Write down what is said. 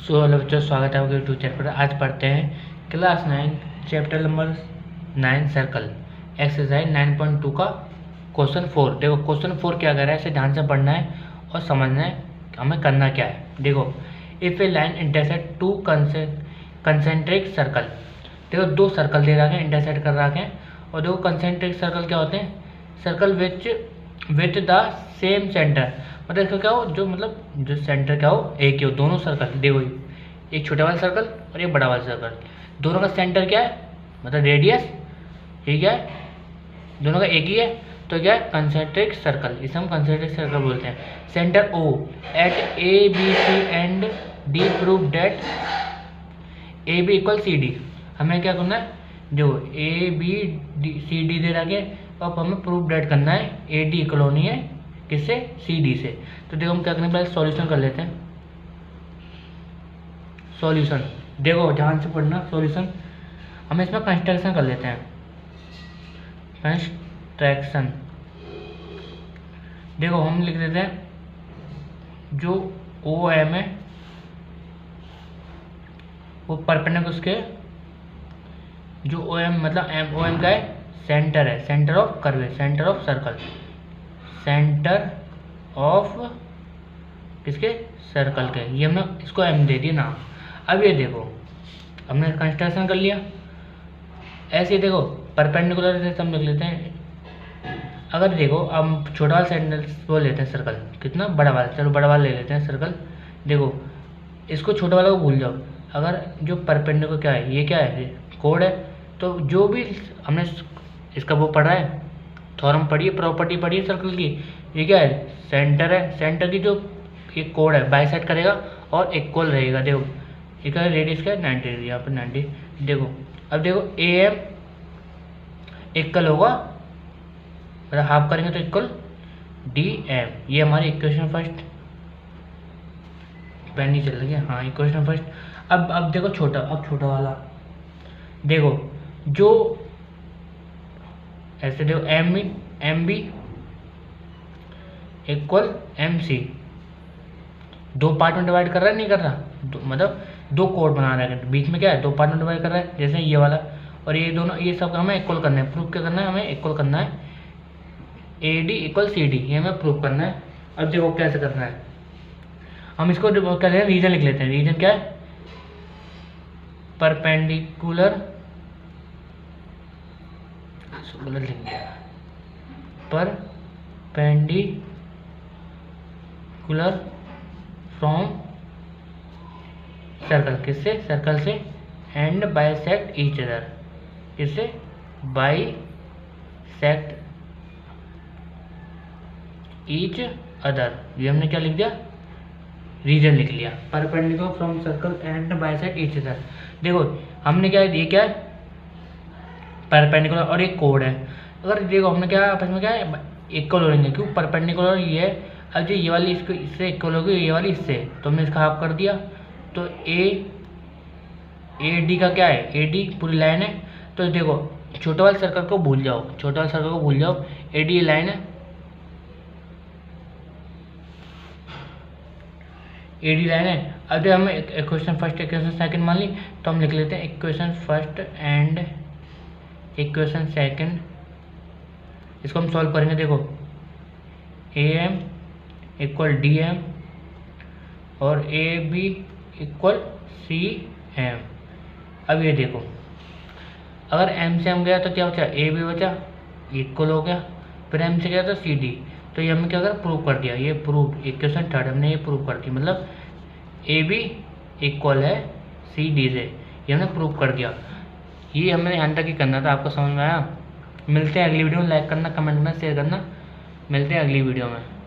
So hello बच्चों, स्वागत है आपके यूट्यूब चैनल पर। आज पढ़ते हैं class 9 chapter number 9 circle exercise 9.2 का क्वेश्चन 4। देखो क्वेश्चन 4 क्या कर रहा है, इसे ध्यान से पढ़ना है और समझना है हमें करना क्या है। देखो, if A line intersect two concentric circle. देखो दो सर्कल दे रखे हैं, इंटरसेक्ट कर रखे हैं। और देखो कंसेंट्रिक सर्कल क्या होते हैं, circle with the same centre. मतलब इसका क्या हो, जो सेंटर क्या हो, एक ही हो। दोनों सर्कल देखो, एक छोटा वाला सर्कल और एक बड़ा वाला सर्कल, दोनों का सेंटर क्या है, मतलब रेडियस, ठीक है, दोनों का एक ही है। तो क्या है, कंसेंट्रिक सर्कल, इसे हम कंसेंट्रिक सर्कल बोलते हैं। Centre O at A B C and D prove that A B equal C D. हमें क्या करना है, जो A B D C D दे रखे, अब हमें प्रूव डेट करना है ए डी इक्वल होनी है किससे, सी डी से। तो देखो हम क्या करें, पहले सॉल्यूशन कर लेते हैं। सॉल्यूशन देखो ध्यान से पढ़ना, सॉल्यूशन हम इसमें कंस्ट्रक्शन कर लेते हैं। कंस्ट्रक्शन देखो हम लिख देते हैं, जो ओ एम है वो परपेंडिकुलर उसके, जो ओ एम मतलब एम ओ एम का है, सेंटर है, centre of curve, centre of circle, centre of किसके, सर्कल के। ये हमने इसको एम दे दिया नाम। अब ये देखो हमने कंस्ट्रक्शन कर लिया। ऐसे ही देखो परपेंडिकुलर से हम लिख लेते हैं। अगर देखो हम छोटा वाला सेंटर वो लेते हैं सर्कल, कितना बड़ा वाला, चलो बड़ा वाला ले लेते हैं सर्कल। देखो इसको छोटा वाला को भूल जाओ। अगर जो परपेंडिकुलर क्या है, ये क्या है, कोड है। तो जो भी हमने इसका वो पढ़ा है, थ्योरम पढ़ी है, प्रॉपर्टी पढ़ी है सर्कल की, ये क्या है, सेंटर है। सेंटर की जो एक कोड है बाइसेक्ट करेगा और इक्वल रहेगा। देखो ये क्या है, रेडियस का 90 डिग्री, यहाँ पर 90। देखो अब देखो ए एम इक्वल होगा, मतलब हाफ करेंगे तो इक्वल डी एम। ये हमारी इक्वेशन फर्स्ट, पेन नहीं चल रही है, हाँ इक्वेशन फर्स्ट। अब देखो छोटा, अब छोटा वाला देखो, जो ऐसे देखो M B equal M C. दो पार्ट में डिवाइड कर रहा है, नहीं कर रहा, मतलब दो कोड बना रहा है, बीच में क्या है, दो पार्ट में डिवाइड कर रहा है, जैसे ये वाला और ये दोनों, ये सब हमें इक्वल करना है। प्रूफ क्या करना है, हमें इक्वल करना है A D equal C D, ये हमें प्रूफ करना है। अब देखो कैसे करना है, हम इसको क्या लेते हैं, रीजन लिख लेते हैं। रीजन क्या है, परपेंडिकुलर, परपेंडिकुलर फ्रॉम सर्कल, किससे, सर्कल से, एंड बाइसेक्ट ईच अदर, किससे, बाइसेक्ट ईच अदर। ये हमने क्या लिख दिया, रीजन लिख लिया। Perpendicular from circle and bisect each other. देखो हमने क्या ये क्या है, परपेंडिकुलर और एक कोड है। अगर देखो हमने क्या आपस में क्या है, इक्वल हो रहेंगे, क्यों, परपेंडिकुलर ये है। अब जो ये वाली इसको इससे इक्वल होगी, ये वाली इससे, तो हमने इसका हाफ कर दिया। तो ए डी का क्या है, ए डी पूरी लाइन है। तो देखो छोटा वाले सर्कल को भूल जाओ, छोटा वाले सर्कल को भूल जाओ, ए डी लाइन है, ए डी लाइन है। अब जब हमें इक्वेशन फर्स्ट इक्वेशन सेकंड मान ली, तो हम लिख लेते हैं equation first and equation second. इसको हम सॉल्व करेंगे। देखो A M equal D M और A B equal C M. अब ये देखो अगर एम से एम गया तो क्या बचा, ए बी बचा, इक्वल हो गया। फिर एम से गया तो सी डी। तो ये हमने क्या कर, प्रूव कर दिया। ये प्रूव, इक्वेशन थर्ड हमने ये प्रूव कर दी, मतलब ए बी इक्वल है सी डी से, ये हमने प्रूव कर दिया। ये हमने यहाँ तक ही करना था। आपको समझ में आया। मिलते हैं अगली वीडियो में, लाइक करना, कमेंट में शेयर करना। मिलते हैं अगली वीडियो में।